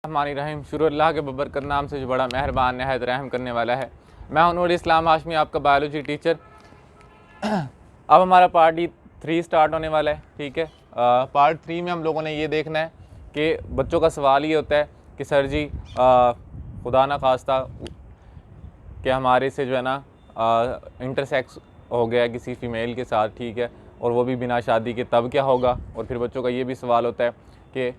रहीम शुरू अल्लाह के बबरकत नाम से जो बड़ा मेहरबान नहायत रहम करने वाला है। मैं हूं नूर इस्लाम हाशमी, आपका बायोलॉजी टीचर। अब हमारा पार्ट 3 स्टार्ट होने वाला है। ठीक है, पार्ट 3 में हम लोगों ने ये देखना है कि बच्चों का सवाल ये होता है कि सर जी खुदा ना खास्ता कि हमारे से जो है ना इंटरसेक्स हो गया किसी फ़ीमेल के साथ, ठीक है, और वो भी बिना शादी के, तब क्या होगा। और फिर बच्चों का ये भी सवाल होता है कि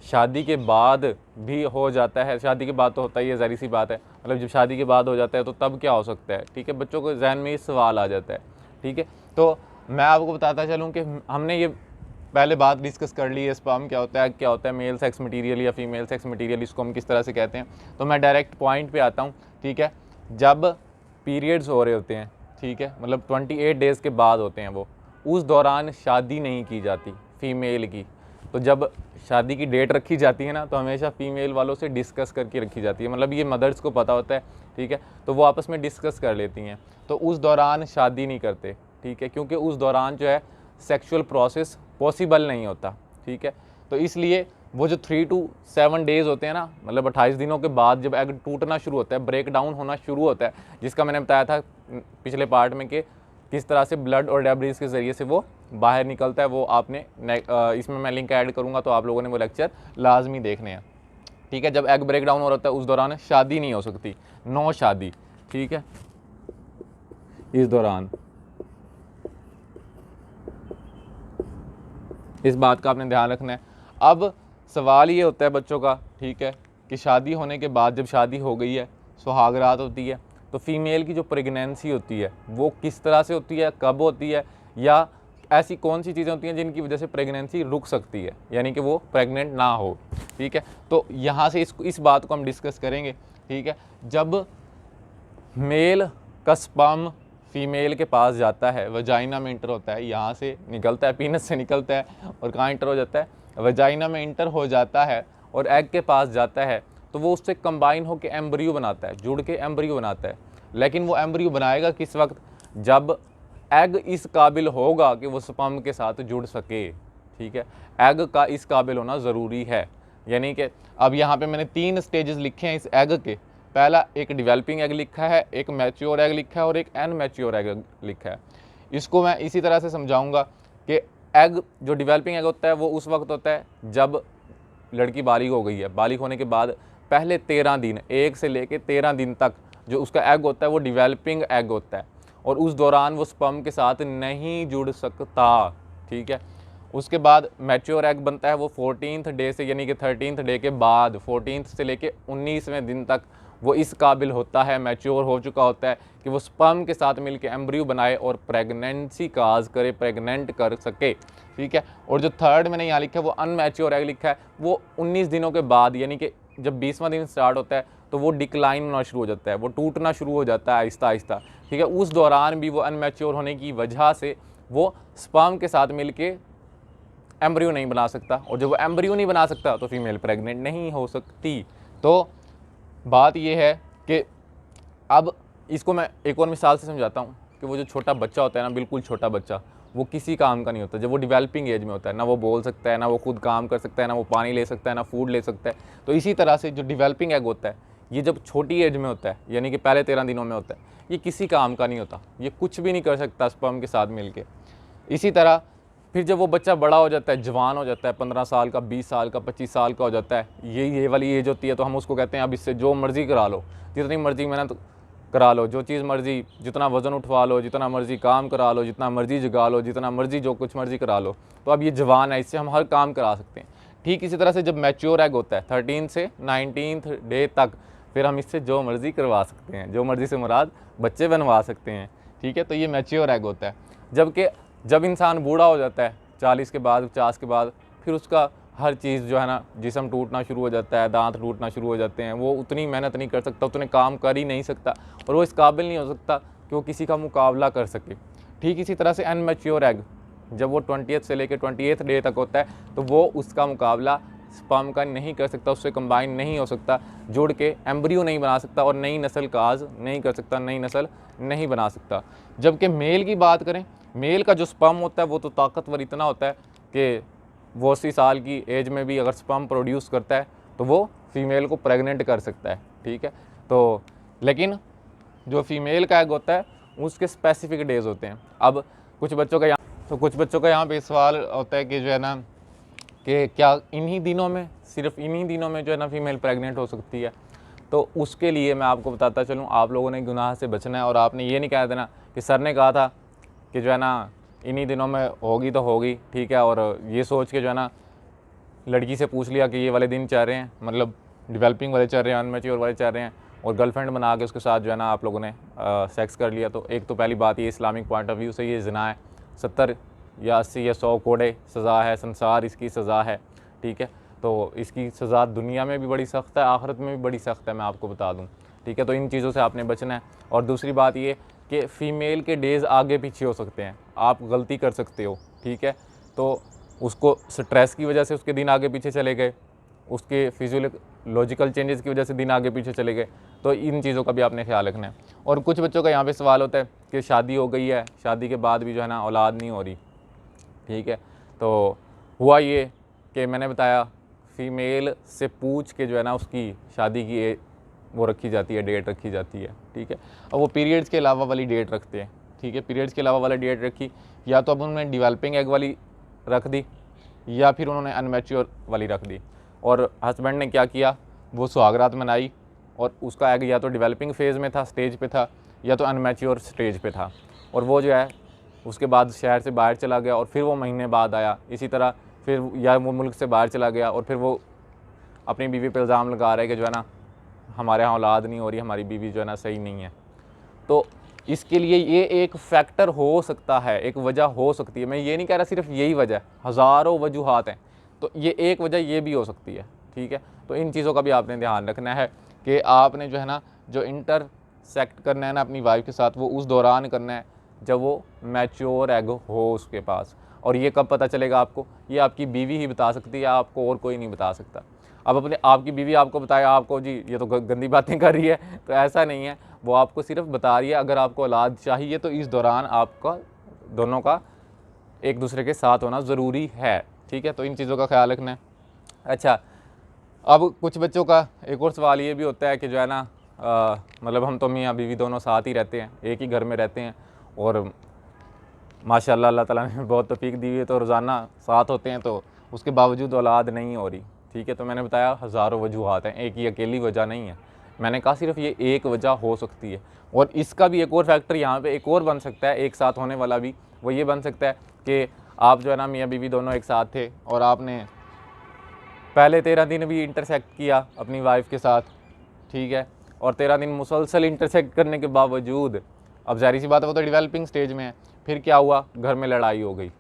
शादी के बाद भी हो जाता है, शादी के बाद तो होता ही है, ज़ाहिर सी बात है, मतलब जब शादी के बाद हो जाता है तो तब क्या हो सकता है। ठीक है, बच्चों को जहन में ये सवाल आ जाता है। ठीक है, तो मैं आपको बताता चलूँ कि हमने ये पहले बात डिस्कस कर ली है, स्पर्म क्या होता है मेल सेक्स मटीरियल या फीमेल सेक्स मटीरियल, इसको हम किस तरह से कहते हैं। तो मैं डायरेक्ट पॉइंट पे आता हूँ। ठीक है, जब पीरियड्स हो रहे होते हैं, ठीक है, मतलब 28 डेज़ के बाद होते हैं वो, उस दौरान शादी नहीं की जाती फ़ीमेल की। तो जब शादी की डेट रखी जाती है ना, तो हमेशा फ़ीमेल वालों से डिस्कस करके रखी जाती है, मतलब ये मदर्स को पता होता है। ठीक है, तो वो आपस में डिस्कस कर लेती हैं, तो उस दौरान शादी नहीं करते। ठीक है, क्योंकि उस दौरान जो है सेक्सुअल प्रोसेस पॉसिबल नहीं होता। ठीक है, तो इसलिए वो जो 3 to 7 डेज़ होते हैं ना, मतलब 28 दिनों के बाद जब एग टूटना शुरू होता है, ब्रेक डाउन होना शुरू होता है, जिसका मैंने बताया था पिछले पार्ट में कि किस तरह से ब्लड और डेब्रीज के ज़रिए से वो बाहर निकलता है, वो आपने इसमें मैं लिंक ऐड करूँगा, तो आप लोगों ने वो लेक्चर लाजमी देखने हैं। ठीक है, जब एग ब्रेक डाउन हो रहा है उस दौरान शादी नहीं हो सकती, नो शादी। ठीक है, इस दौरान इस बात का आपने ध्यान रखना है। अब सवाल ये होता है बच्चों का, ठीक है, कि शादी होने के बाद, जब शादी हो गई है, सुहागरात होती है, तो फीमेल की जो प्रेगनेंसी होती है वो किस तरह से होती है, कब होती है, या ऐसी कौन सी चीज़ें होती हैं जिनकी वजह से प्रेगनेंसी रुक सकती है, यानी कि वो प्रेग्नेंट ना हो। ठीक है, तो यहाँ से इस बात को हम डिस्कस करेंगे। ठीक है, जब मेल का स्पर्म फीमेल के पास जाता है, वजाइना में इंटर होता है, यहाँ से निकलता है, पीनस से निकलता है, और कहाँ इंटर हो जाता है, वजाइना में इंटर हो जाता है और एग के पास जाता है, तो वो उससे कंबाइन होकर एम्ब्रियो बनाता है, जुड़ के एम्ब्रियो बनाता है। लेकिन वो एम्ब्रियो बनाएगा किस वक्त, जब एग इस काबिल होगा कि वो स्पर्म के साथ जुड़ सके। ठीक है, एग का इस काबिल होना ज़रूरी है, यानी कि अब यहाँ पे मैंने 3 स्टेजेस लिखे हैं इस एग के। पहला एक डेवलपिंग एग लिखा है, एक मैच्योर एग लिखा है और एक अनमैच्योर एग लिखा है। इसको मैं इसी तरह से समझाऊंगा कि एग जो डेवलपिंग एग होता है वो उस वक्त होता है जब लड़की बालिग हो गई है। बालिग होने के बाद पहले 13 दिन, 1 से लेके 13 दिन तक जो उसका एग होता है वो डेवलपिंग एग होता है, और उस दौरान वो स्पर्म के साथ नहीं जुड़ सकता। ठीक है, उसके बाद मैच्योर एग बनता है वो 14th डे से, यानी कि 13th डे के बाद 14th से लेके 19वें दिन तक वो इस काबिल होता है, मैच्योर हो चुका होता है कि वो स्पर्म के साथ मिलके एम्ब्रियो बनाए और प्रेगनेंसी काज करे, प्रेग्नेंट कर सके। ठीक है, और जो थर्ड मैंने यहाँ लिखा है वो अनमैच्योर एग लिखा है, वो 19 दिनों के बाद, यानी कि जब 20वां दिन स्टार्ट होता है तो वो डिक्लाइन होना शुरू हो जाता है, वो टूटना शुरू हो जाता है आहिस्ता आहिस्ता। ठीक है, उस दौरान भी वो अनमैच्योर होने की वजह से वो स्पर्म के साथ मिलके एम्ब्रियो नहीं बना सकता, और जब वो एम्ब्रियो नहीं बना सकता तो फीमेल प्रेग्नेंट नहीं हो सकती। तो बात ये है कि अब इसको मैं एक और मिसाल से समझाता हूँ कि वो जो छोटा बच्चा होता है ना, बिल्कुल छोटा बच्चा, वो किसी काम का नहीं होता जब वो डेवलपिंग एज में होता है। ना वो बोल सकता है, ना वो खुद काम कर सकता है, ना वो पानी ले सकता है, ना फूड ले सकता है। तो इसी तरह से जो डेवलपिंग एग होता है, ये जब छोटी एज में होता है, यानी कि पहले 13 दिनों में होता है, ये किसी काम का नहीं होता, ये कुछ भी नहीं कर सकता स्पर्म के साथ मिल। इसी तरह फिर जब वो बच्चा बड़ा हो जाता है, जवान हो जाता है, 15 साल का, 20 साल का, 25 साल का हो जाता है, ये वाली एज होती है, तो हम उसको कहते हैं अब इससे जो मर्ज़ी करा लो, जितनी मर्ज़ी मेहनत करा लो, जो चीज़ मर्ज़ी, जितना वज़न उठवा लो, जितना मर्ज़ी काम करा लो, जितना मर्ज़ी जगा लो, जितना मर्ज़ी जो कुछ मर्ज़ी करा लो, तो अब ये जवान है, इससे हम हर काम करा सकते हैं। ठीक इसी तरह से जब मैच्योर एग होता है 13 से 19th डे तक, फिर हम इससे जो मर्ज़ी करवा सकते हैं, जो मर्ज़ी से मुराद बच्चे बनवा सकते हैं। ठीक है, तो ये मैच्योर एग होता है। जबकि जब इंसान बूढ़ा हो जाता है 40 के बाद, 50 के बाद, फिर उसका हर चीज़ जो है ना, जिस्म टूटना शुरू हो जाता है, दांत टूटना शुरू हो जाते हैं, वो उतनी मेहनत नहीं कर सकता, उतने काम कर ही नहीं सकता, और वो इस काबिल नहीं हो सकता कि वो किसी का मुकाबला कर सके। ठीक इसी तरह से अनमैच्योर एग जब वो 20th से लेकर 28th डे तक होता है, तो वो उसका मुकाबला स्पर्म का नहीं कर सकता, उससे कंबाइन नहीं हो सकता, जुड़ के एम्ब्रियो नहीं बना सकता और नई नस्ल काज नहीं कर सकता, नई नस्ल नहीं बना सकता। जबकि मेल की बात करें, मेल का जो स्पर्म होता है वो तो ताकतवर इतना होता है कि वो 80 साल की एज में भी अगर स्पर्म प्रोड्यूस करता है तो वो फ़ीमेल को प्रेग्नेंट कर सकता है, ठीक है। तो लेकिन जो फीमेल का एग होता है उसके स्पेसिफिक डेज़ होते हैं। अब कुछ बच्चों का यहाँ पे सवाल होता है कि जो है ना कि क्या इन्हीं दिनों में, सिर्फ इन्हीं दिनों में जो है ना फीमेल प्रेग्नेंट हो सकती है। तो उसके लिए मैं आपको बताता चलूँ, आप लोगों ने गुनाह से बचना है और आपने ये नहीं कह देना कि सर ने कहा था कि जो है ना इन्हीं दिनों में होगी तो होगी, ठीक है, और ये सोच के जो है ना लड़की से पूछ लिया कि ये वाले दिन चल रहे हैं, मतलब डेवलपिंग वाले चल रहे हैं, अनमेच्योर वाले चल रहे हैं, और गर्लफ्रेंड बना के उसके साथ जो है ना आप लोगों ने सेक्स कर लिया। तो एक तो पहली बात ये इस्लामिक पॉइंट ऑफ व्यू से ये ज़िना है, 70 या 80 या 100 कोड़े सज़ा है, संसार इसकी सज़ा है, ठीक है। तो इसकी सज़ा दुनिया में भी बड़ी सख्त है, आखिरत में भी बड़ी सख्त है, मैं आपको बता दूँ, ठीक है। तो इन चीज़ों से आपने बचना है। और दूसरी बात ये कि फ़ीमेल के डेज़ आगे पीछे हो सकते हैं, आप गलती कर सकते हो, ठीक है। तो उसको स्ट्रेस की वजह से उसके दिन आगे पीछे चले गए, उसके फिजियोलॉजिकल चेंजेस की वजह से दिन आगे पीछे चले गए, तो इन चीज़ों का भी आपने ख्याल रखना है। और कुछ बच्चों का यहाँ पे सवाल होता है कि शादी हो गई है, शादी के बाद भी जो है ना औलाद नहीं हो रही, ठीक है। तो हुआ ये कि मैंने बताया फ़ीमेल से पूछ के जो है ना उसकी शादी की वो रखी जाती है, डेट रखी जाती है, ठीक है। अब वो पीरियड्स के अलावा वाली डेट रखते हैं, ठीक है। पीरियड्स के अलावा वाली डेट रखी, या तो अब उन्होंने डेवलपिंग एग वाली रख दी या फिर उन्होंने अनमैच्योर वाली रख दी। और हस्बैंड ने क्या किया, वो सुहागरात मनाई और उसका एग या तो डेवलपिंग फेज़ में था, स्टेज पे था, या तो अनमैच्योर स्टेज पे था, और वो जो है उसके बाद शहर से बाहर चला गया और फिर वो महीने बाद आया। इसी तरह फिर या वो मुल्क से बाहर चला गया और फिर वो अपनी बीवी पे इल्ज़ाम लगा रहा है कि जो है ना हमारे यहाँ औलाद नहीं हो रही, हमारी बीवी जो है ना सही नहीं है। तो इसके लिए ये एक फैक्टर हो सकता है, एक वजह हो सकती है। मैं ये नहीं कह रहा सिर्फ यही वजह, हज़ारों वजूहात हैं, तो ये एक वजह ये भी हो सकती है, ठीक है। तो इन चीज़ों का भी आपने ध्यान रखना है कि आपने जो है ना जो इंटरसेक्ट करना है ना अपनी वाइफ के साथ, वो उस दौरान करना है जब वो मैच्योर एग हो उसके पास। और ये कब पता चलेगा आपको, ये आपकी बीवी ही बता सकती है, आपको और कोई नहीं बता सकता। अब अपने आपकी बीवी आपको बताया आपको जी ये तो गंदी बातें कर रही है, तो ऐसा नहीं है, वो आपको सिर्फ बता रही है अगर आपको औलाद चाहिए तो इस दौरान आपका दोनों का एक दूसरे के साथ होना ज़रूरी है, ठीक है। तो इन चीज़ों का ख्याल रखना है। अच्छा, अब कुछ बच्चों का एक और सवाल ये भी होता है कि जो है ना मतलब हम तो मियाँ बीवी दोनों साथ ही रहते हैं, एक ही घर में रहते हैं, और माशाल्लाह अल्लाह ताला ने बहुत तौफीक दी हुई है, तो रोज़ाना साथ होते हैं, तो उसके बावजूद औलाद नहीं हो रही, ठीक है। तो मैंने बताया हज़ारों वजूहात हैं, एक ही अकेली वजह नहीं है। मैंने कहा सिर्फ ये एक वजह हो सकती है। और इसका भी एक और फैक्टर यहाँ पे एक और बन सकता है, एक साथ होने वाला भी, वो ये बन सकता है कि आप जो है ना मियाँ बीवी दोनों एक साथ थे और आपने पहले 13 दिन भी इंटरसेक्ट किया अपनी वाइफ के साथ, ठीक है, और 13 दिन मुसलसल इंटरसेक्ट करने के बावजूद, अब ज़ाहिर सी बात है वो तो डेवलपिंग स्टेज में है, फिर क्या हुआ, घर में लड़ाई हो गई,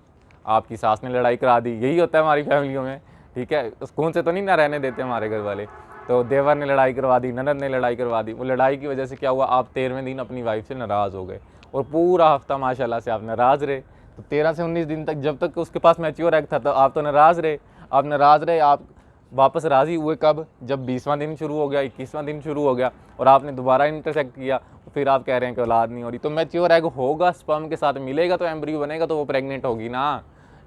आपकी सास ने लड़ाई करा दी। यही होता है हमारी फैमिलियों में, ठीक है। सुकून से तो नहीं ना रहने देते हमारे घर वाले, तो देवर ने लड़ाई करवा दी, ननद ने लड़ाई करवा दी। वो लड़ाई की वजह से क्या हुआ, आप 13वें दिन अपनी वाइफ से नाराज़ हो गए और पूरा हफ्ता माशाल्लाह से आप नाराज़ रहे। तो 13 से 19 दिन तक जब तक उसके पास मैच्योर एग था तो आप तो नाराज़ रहे, आप वापस राज़ी हुए कब, जब 20वां दिन शुरू हो गया, 21वां दिन शुरू हो गया और आपने दोबारा इंटरसेक्ट किया, फिर आप कह रहे हैं कि औलाद नहीं हो रही। तो मैच्योर एग होगा, स्पर्म के साथ मिलेगा तो एम्ब्रियो बनेगा, तो वो प्रेग्नेंट होगी ना,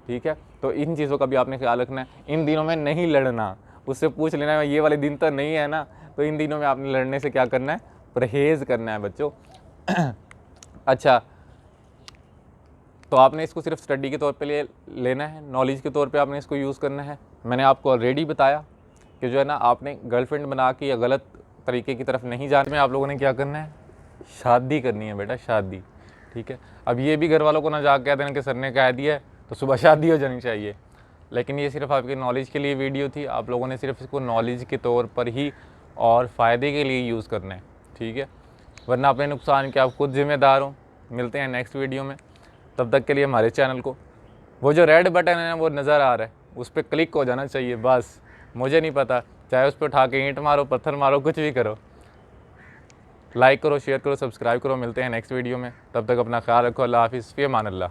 ठीक है। तो इन चीज़ों का भी आपने ख्याल रखना है। इन दिनों में नहीं लड़ना, उससे पूछ लेना ये वाले दिन तो नहीं है ना, तो इन दिनों में आपने लड़ने से क्या करना है, परहेज़ करना है बच्चों। अच्छा, तो आपने इसको सिर्फ स्टडी के तौर पे लेना है, नॉलेज के तौर पे आपने इसको यूज़ करना है। मैंने आपको ऑलरेडी बताया कि जो है ना आपने गर्लफ्रेंड बना के या गलत तरीके की तरफ नहीं जाने में आप लोगों ने क्या करना है, शादी करनी है बेटा, शादी, ठीक है। अब ये भी घर वालों को ना जाकर कह देना कि सर ने कह दिया है तो सुबह शादी हो जानी चाहिए, लेकिन ये सिर्फ आपकी नॉलेज के लिए वीडियो थी। आप लोगों ने सिर्फ इसको नॉलेज के तौर पर ही और फ़ायदे के लिए यूज़ करना है, ठीक है, वरना अपने नुकसान के आप खुद ज़िम्मेदार हो। मिलते हैं नेक्स्ट वीडियो में, तब तक के लिए हमारे चैनल को वो जो रेड बटन है वो नज़र आ रहा है उस पर क्लिक हो जाना चाहिए बस। मुझे नहीं पता, चाहे उस पर उठा के ईंट मारो, पत्थर मारो, कुछ भी करो। लाइक करो, शेयर करो, सब्सक्राइब करो। मिलते हैं नेक्स्ट वीडियो में, तब तक अपना ख्याल रखो। अल्लाह हाफिज़, फ़ी अमान अल्लाह।